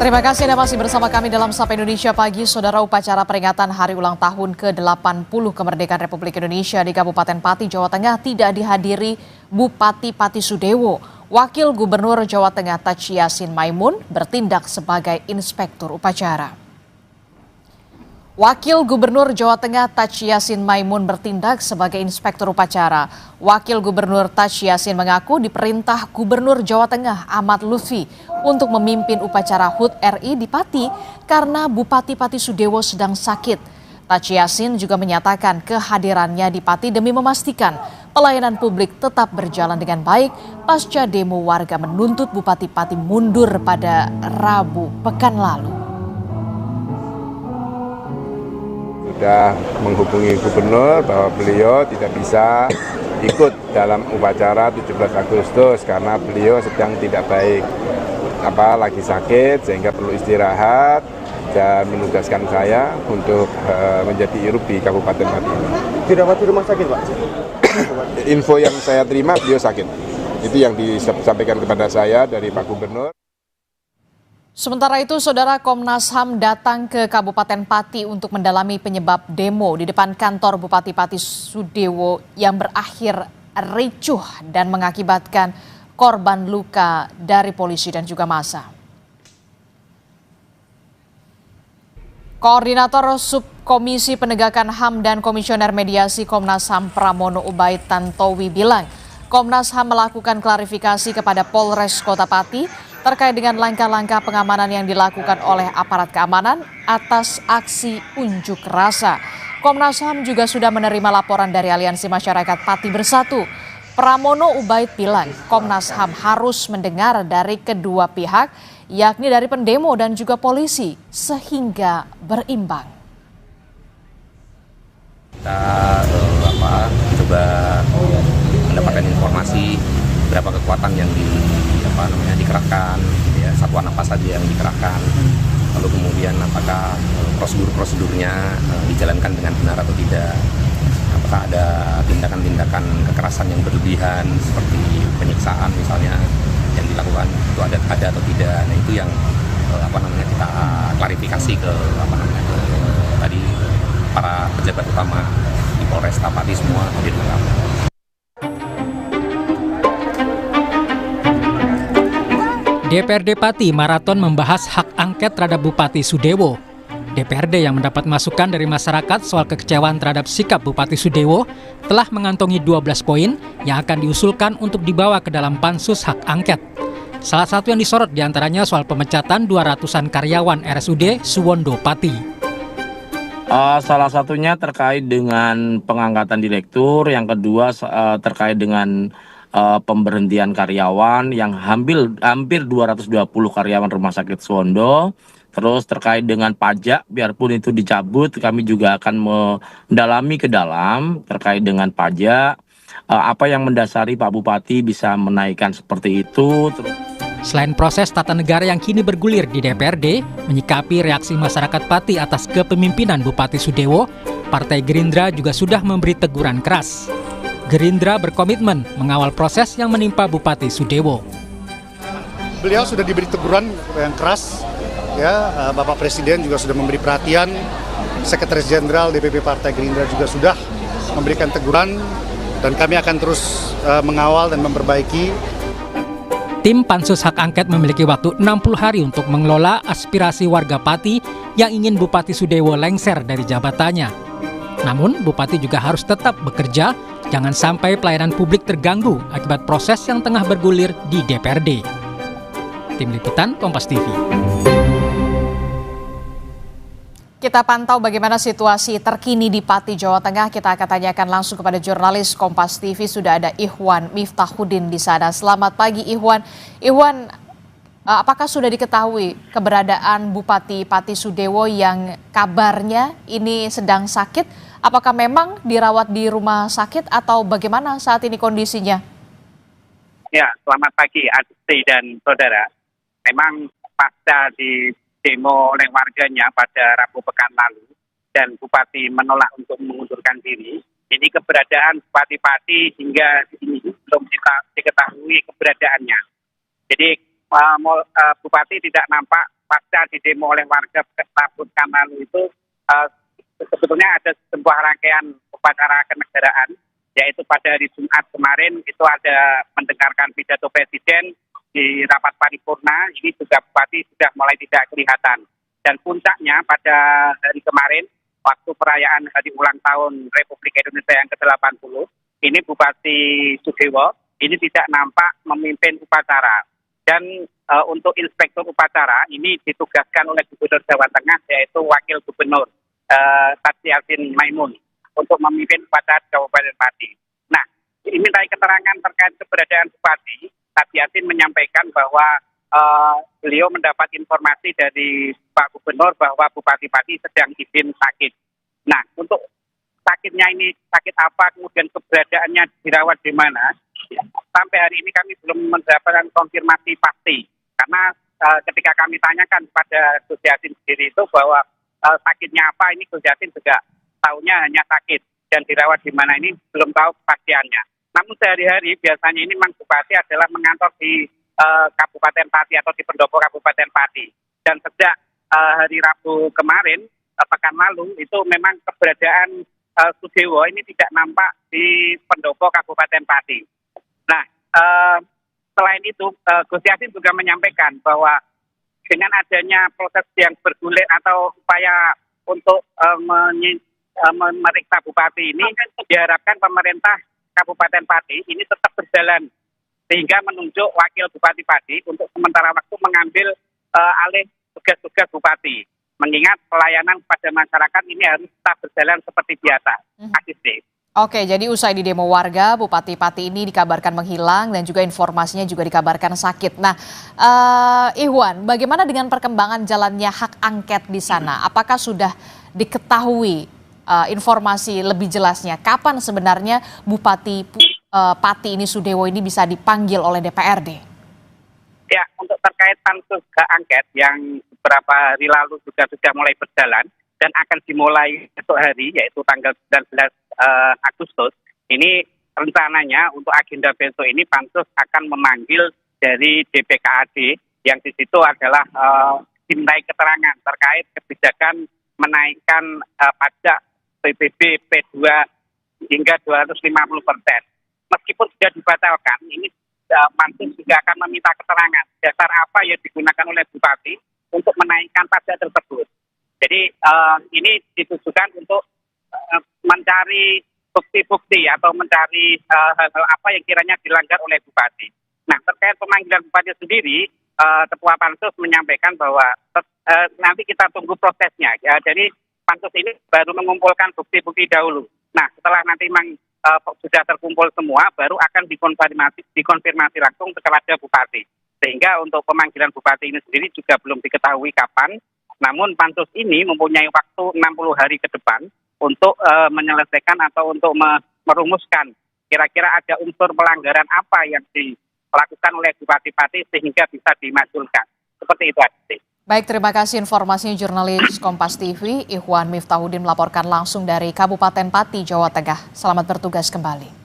Terima kasih Anda masih bersama kami dalam Sapa Indonesia Pagi. Saudara, upacara peringatan hari ulang tahun ke-80 kemerdekaan Republik Indonesia di Kabupaten Pati, Jawa Tengah tidak dihadiri Bupati Pati Sudewo. Wakil Gubernur Jawa Tengah Tac Yassin Maimun bertindak sebagai inspektur upacara. Wakil Gubernur Jawa Tengah Tac Yassin Maimun bertindak sebagai inspektur upacara. Wakil Gubernur Tac Yassin mengaku diperintah Gubernur Jawa Tengah Ahmad Lutfi untuk memimpin upacara HUT RI di Pati karena Bupati Pati Sudewo sedang sakit. Tac Yassin juga menyatakan kehadirannya di Pati demi memastikan pelayanan publik tetap berjalan dengan baik pasca demo warga menuntut Bupati Pati mundur pada Rabu pekan lalu. Sudah menghubungi gubernur bahwa beliau tidak bisa ikut dalam upacara 17 Agustus karena beliau sedang tidak baik, lagi sakit sehingga perlu istirahat dan menugaskan saya untuk menjadi irup di Kabupaten Pati. Dirawat di rumah sakit, Pak? Info yang saya terima beliau sakit. Itu yang disampaikan kepada saya dari Pak Gubernur. Sementara itu, Saudara, Komnas HAM datang ke Kabupaten Pati untuk mendalami penyebab demo di depan kantor Bupati Pati Sudewo yang berakhir ricuh dan mengakibatkan korban luka dari polisi dan juga massa. Koordinator Subkomisi Penegakan HAM dan Komisioner Mediasi Komnas HAM Pramono Ubaid Tantowi bilang, Komnas HAM melakukan klarifikasi kepada Polres Kota Pati terkait dengan langkah-langkah pengamanan yang dilakukan oleh aparat keamanan atas aksi unjuk rasa. Komnas HAM juga sudah menerima laporan dari Aliansi Masyarakat Pati Bersatu. Pramono Ubaid bilang Komnas HAM harus mendengar dari kedua pihak, yakni dari pendemo dan juga polisi, sehingga berimbang. Kita coba mendapatkan informasi berapa kekuatan yang dikerahkan, ya, satuan apa saja yang dikerahkan, lalu kemudian apakah prosedurnya dijalankan dengan benar atau tidak, apakah ada tindakan-tindakan kekerasan yang berlebihan seperti penyiksaan misalnya yang dilakukan itu ada atau tidak. Nah, itu yang kita klarifikasi ke tadi para pejabat utama di Polresta Pati semua hadir di kami. DPRD Pati maraton membahas hak angket terhadap Bupati Sudewo. DPRD yang mendapat masukan dari masyarakat soal kekecewaan terhadap sikap Bupati Sudewo telah mengantongi 12 poin yang akan diusulkan untuk dibawa ke dalam pansus hak angket. Salah satu yang disorot diantaranya soal pemecatan 200-an karyawan RSUD Suwondo Pati. Salah satunya terkait dengan pengangkatan direktur, yang kedua terkait dengan pemberhentian karyawan yang hampir 220 karyawan Rumah Sakit Suwondo. Terus terkait dengan pajak, biarpun itu dicabut, kami juga akan mendalami ke dalam terkait dengan pajak. Apa yang mendasari Pak Bupati bisa menaikkan seperti itu. Selain proses tata negara yang kini bergulir di DPRD, menyikapi reaksi masyarakat Pati atas kepemimpinan Bupati Sudewo, Partai Gerindra juga sudah memberi teguran keras. Gerindra berkomitmen mengawal proses yang menimpa Bupati Sudewo. Beliau sudah diberi teguran yang keras, ya. Bapak Presiden juga sudah memberi perhatian. Sekretaris Jenderal DPP Partai Gerindra juga sudah memberikan teguran, dan kami akan terus mengawal dan memperbaiki. Tim Pansus Hak Angket memiliki waktu 60 hari untuk mengelola aspirasi warga Pati yang ingin Bupati Sudewo lengser dari jabatannya. Namun, Bupati juga harus tetap bekerja, jangan sampai pelayanan publik terganggu akibat proses yang tengah bergulir di DPRD. Tim Liputan Kompas TV. Kita pantau bagaimana situasi terkini di Pati, Jawa Tengah. Kita akan tanyakan langsung kepada jurnalis Kompas TV. Sudah ada Ihwan Miftahuddin di sana. Selamat pagi, Ihwan. Ihwan, apakah sudah diketahui keberadaan Bupati Pati Sudewo yang kabarnya ini sedang sakit? Apakah memang dirawat di rumah sakit atau bagaimana saat ini kondisinya? Ya, selamat pagi Adi dan saudara. Memang pasca di demo oleh warganya pada Rabu pekan lalu dan Bupati menolak untuk mengundurkan diri, ini keberadaan Bupati Pati hingga ini belum diketahui keberadaannya. Jadi Bupati tidak nampak pasca di demo oleh warga Rabu pekan lalu itu sebetulnya ada sebuah rangkaian upacara kenegaraan, yaitu pada hari Jumat kemarin itu ada mendengarkan pidato Presiden di rapat paripurna. Ini juga Bupati sudah mulai tidak kelihatan. Dan puncaknya pada hari kemarin, waktu perayaan hari ulang tahun Republik Indonesia yang ke-80, ini Bupati Sudewo ini tidak nampak memimpin upacara. Dan untuk inspektur upacara ini ditugaskan oleh Gubernur Jawa Tengah, yaitu Wakil Gubernur Tadsy Yassin Maimun, untuk memimpin upacara Kabupaten Pati. Nah, dimintai keterangan terkait keberadaan Bupati, Tadsy Yassin menyampaikan bahwa beliau mendapat informasi dari Pak Gubernur bahwa Bupati Pati sedang izin sakit. Nah, untuk sakitnya ini sakit apa, kemudian keberadaannya dirawat di mana, sampai hari ini kami belum mendapatkan konfirmasi pasti. Karena ketika kami tanyakan pada Gus Yassin sendiri itu bahwa sakitnya apa, ini Gus Yassin juga tahunya hanya sakit dan dirawat di mana, ini belum tahu kepastiannya. Namun sehari-hari biasanya ini memang Bupati adalah mengantor di Kabupaten Pati atau di pendopo Kabupaten Pati. Dan sejak hari Rabu kemarin, pekan lalu, itu memang keberadaan Sudewo ini tidak nampak di pendopo Kabupaten Pati. Nah, selain itu, Gus Yassin juga menyampaikan bahwa dengan adanya proses yang bergulir atau upaya untuk memeriksa Bupati ini, diharapkan pemerintah Kabupaten Pati ini tetap berjalan sehingga menunjuk Wakil Bupati Pati untuk sementara waktu mengambil alih tugas-tugas Bupati. Mengingat pelayanan kepada masyarakat ini harus tetap berjalan seperti biasa. Oke, jadi usai di demo warga, Bupati Pati ini dikabarkan menghilang dan juga informasinya juga dikabarkan sakit. Nah, Ihwan, bagaimana dengan perkembangan jalannya hak angket di sana? Apakah sudah diketahui informasi lebih jelasnya? Kapan sebenarnya Bupati Pati ini Sudewo ini bisa dipanggil oleh DPRD? Ya, untuk terkait pansus hak angket yang beberapa hari lalu juga sudah mulai berjalan dan akan dimulai esok hari, yaitu tanggal 19 Agustus, ini rencananya untuk agenda besok ini pansus akan memanggil dari DPKAD yang di situ adalah dimintai keterangan terkait kebijakan menaikkan pajak PBB P2 hingga 250%. Meskipun sudah dibatalkan, ini pansus juga akan meminta keterangan dasar apa yang digunakan oleh Bupati untuk menaikkan pajak tersebut. Jadi ini ditujukan untuk mencari bukti-bukti atau mencari hal-hal apa yang kiranya dilanggar oleh Bupati. Nah, terkait pemanggilan Bupati sendiri, Ketua Pansus menyampaikan bahwa nanti kita tunggu prosesnya. Ya, jadi Pansus ini baru mengumpulkan bukti-bukti dahulu. Nah, setelah nanti memang sudah terkumpul semua, baru akan dikonfirmasi langsung kepada Bupati. Sehingga untuk pemanggilan Bupati ini sendiri juga belum diketahui kapan. Namun Pansus ini mempunyai waktu 60 hari ke depan untuk menyelesaikan atau untuk merumuskan kira-kira ada unsur pelanggaran apa yang dilakukan oleh Bupati Pati sehingga bisa dimajukan. Seperti itu, Adi. Baik, terima kasih informasinya jurnalis Kompas TV, Ihwan Miftahudin melaporkan langsung dari Kabupaten Pati, Jawa Tengah. Selamat bertugas kembali.